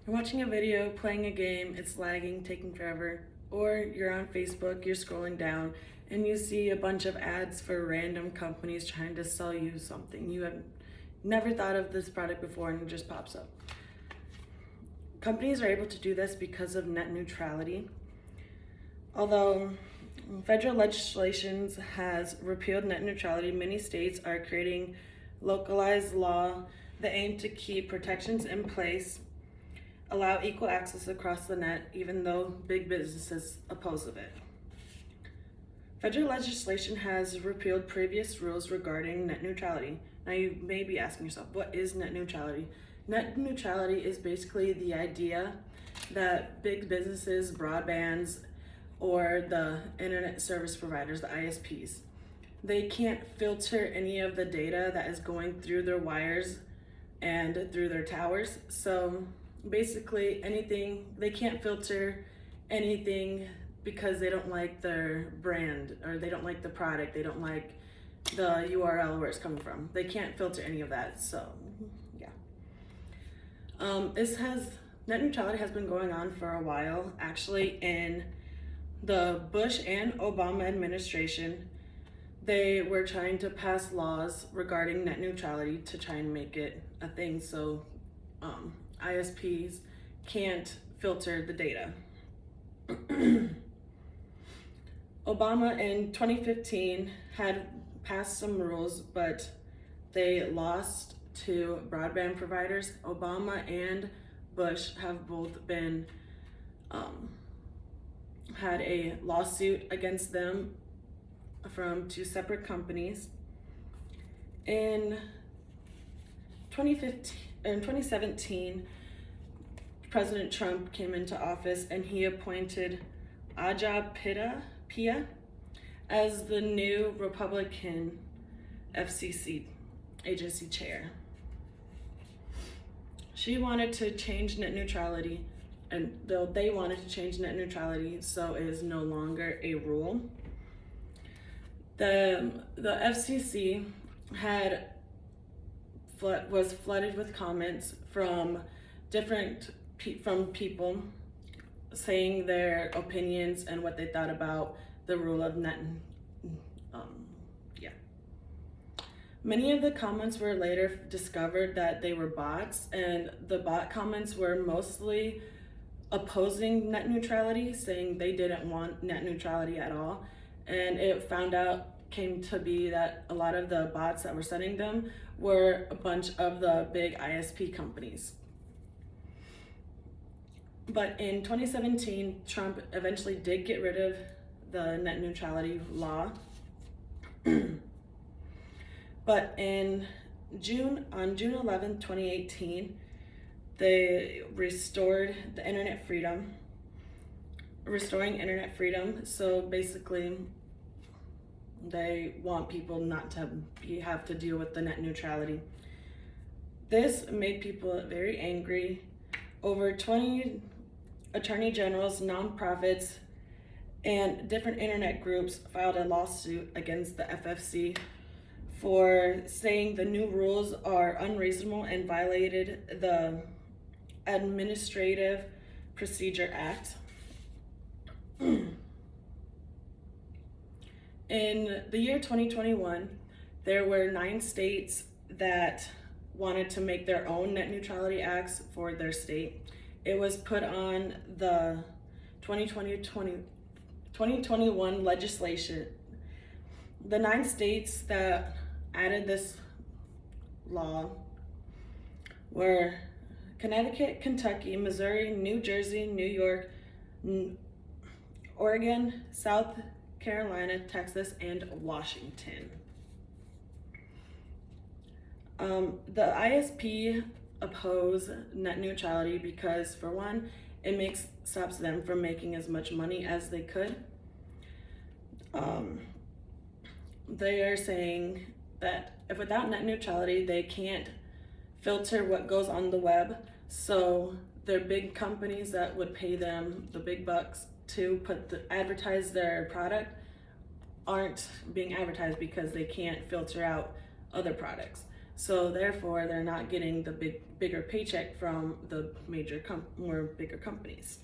You're watching a video, playing a game, it's lagging, taking forever, or you're on Facebook, you're scrolling down, and you see a bunch of ads for random companies trying to sell you something. You have never thought of this product before and it just pops up. Companies are able to do this because of net neutrality. Although federal legislation has repealed net neutrality, many states are creating localized law that aim to keep protections in place, allow equal access across the net, even though big businesses oppose of it. Federal legislation has repealed previous rules regarding net neutrality. Now you may be asking yourself, what is net neutrality? Net neutrality is basically the idea that big businesses, broadbands, or the internet service providers, the ISPs, they can't filter any of the data that is going through their wires and through their towers. So basically anything, they can't filter anything because they don't like their brand, or they don't like the product, they don't like the URL where it's coming from. They can't filter any of that, so yeah. Net neutrality has been going on for a while. Actually, in the Bush and Obama administration, they were trying to pass laws regarding net neutrality to try and make it a thing so ISPs can't filter the data. Obama in 2015 had passed some rules, but they lost to broadband providers. Obama and Bush have both been had a lawsuit against them from two separate companies. In 2017, President Trump came into office and he appointed Aja Pia as the new Republican FCC agency chair. She wanted to change net neutrality, and they wanted to change net neutrality so it is no longer a rule. The FCC was flooded with comments from people saying their opinions and what they thought about the rule of net. Many of the comments were later discovered that they were bots, and the bot comments were mostly opposing net neutrality, saying they didn't want net neutrality at all. And it came to be that a lot of the bots that were sending them were a bunch of the big ISP companies. But in 2017, Trump eventually did get rid of the net neutrality law. But on June 11, 2018, they restored the internet freedom, restoring internet freedom. So basically, they want people not to have to deal with the net neutrality. This made people very angry. Over 20 attorney generals, nonprofits, and different internet groups filed a lawsuit against the FFC for saying the new rules are unreasonable and violated the Administrative Procedure Act. In the year 2021, there were 9 states that wanted to make their own net neutrality acts for their state. It was put on the 2021 legislation. The 9 states that added this law were Connecticut, Kentucky, Missouri, New Jersey, New York, Oregon, South Carolina, Texas, and Washington. The ISP oppose net neutrality because, for one, it stops them from making as much money as they could. They are saying that if without net neutrality, they can't filter what goes on the web. So they're big companies that would pay them the big bucks to advertise their product aren't being advertised because they can't filter out other products. So therefore, they're not getting the bigger paycheck from the more bigger companies.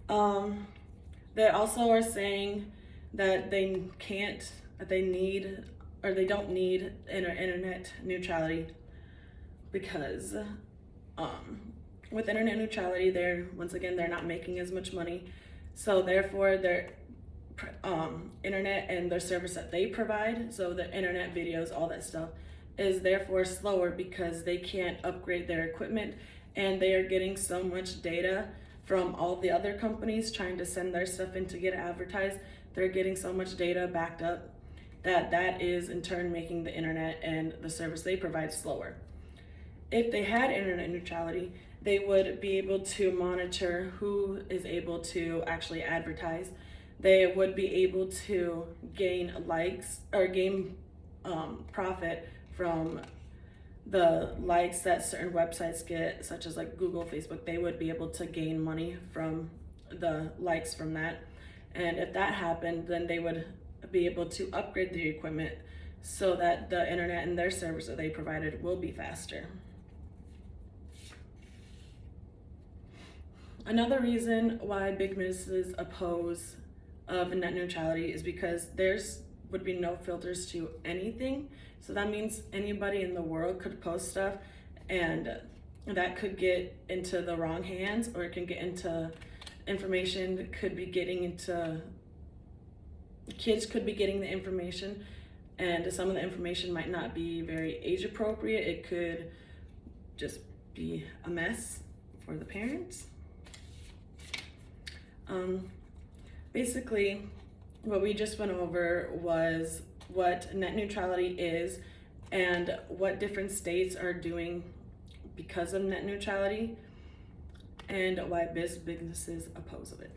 They also are saying that they don't need internet neutrality because with internet neutrality, they're not making as much money. So therefore, their internet and their service that they provide, so the internet, videos, all that stuff, is therefore slower because they can't upgrade their equipment, and they are getting so much data from all the other companies trying to send their stuff in to get advertised. They're getting so much data backed up that is in turn making the internet and the service they provide slower. If they had internet neutrality, they would be able to monitor who is able to actually advertise. They would be able to gain likes or gain profit from the likes that certain websites get, such as like Google, Facebook. They would be able to gain money from the likes from that. And if that happened, then they would be able to upgrade the equipment so that the internet and their service that they provided will be faster. Another reason why big businesses oppose of net neutrality is because there's would be no filters to anything. So that means anybody in the world could post stuff, and that could get into the wrong hands, or it can get into information could be getting into kids could be getting the information, and some of the information might not be very age appropriate. It could just be a mess for the parents. Basically, what we just went over was what net neutrality is and what different states are doing because of net neutrality and why businesses oppose of it.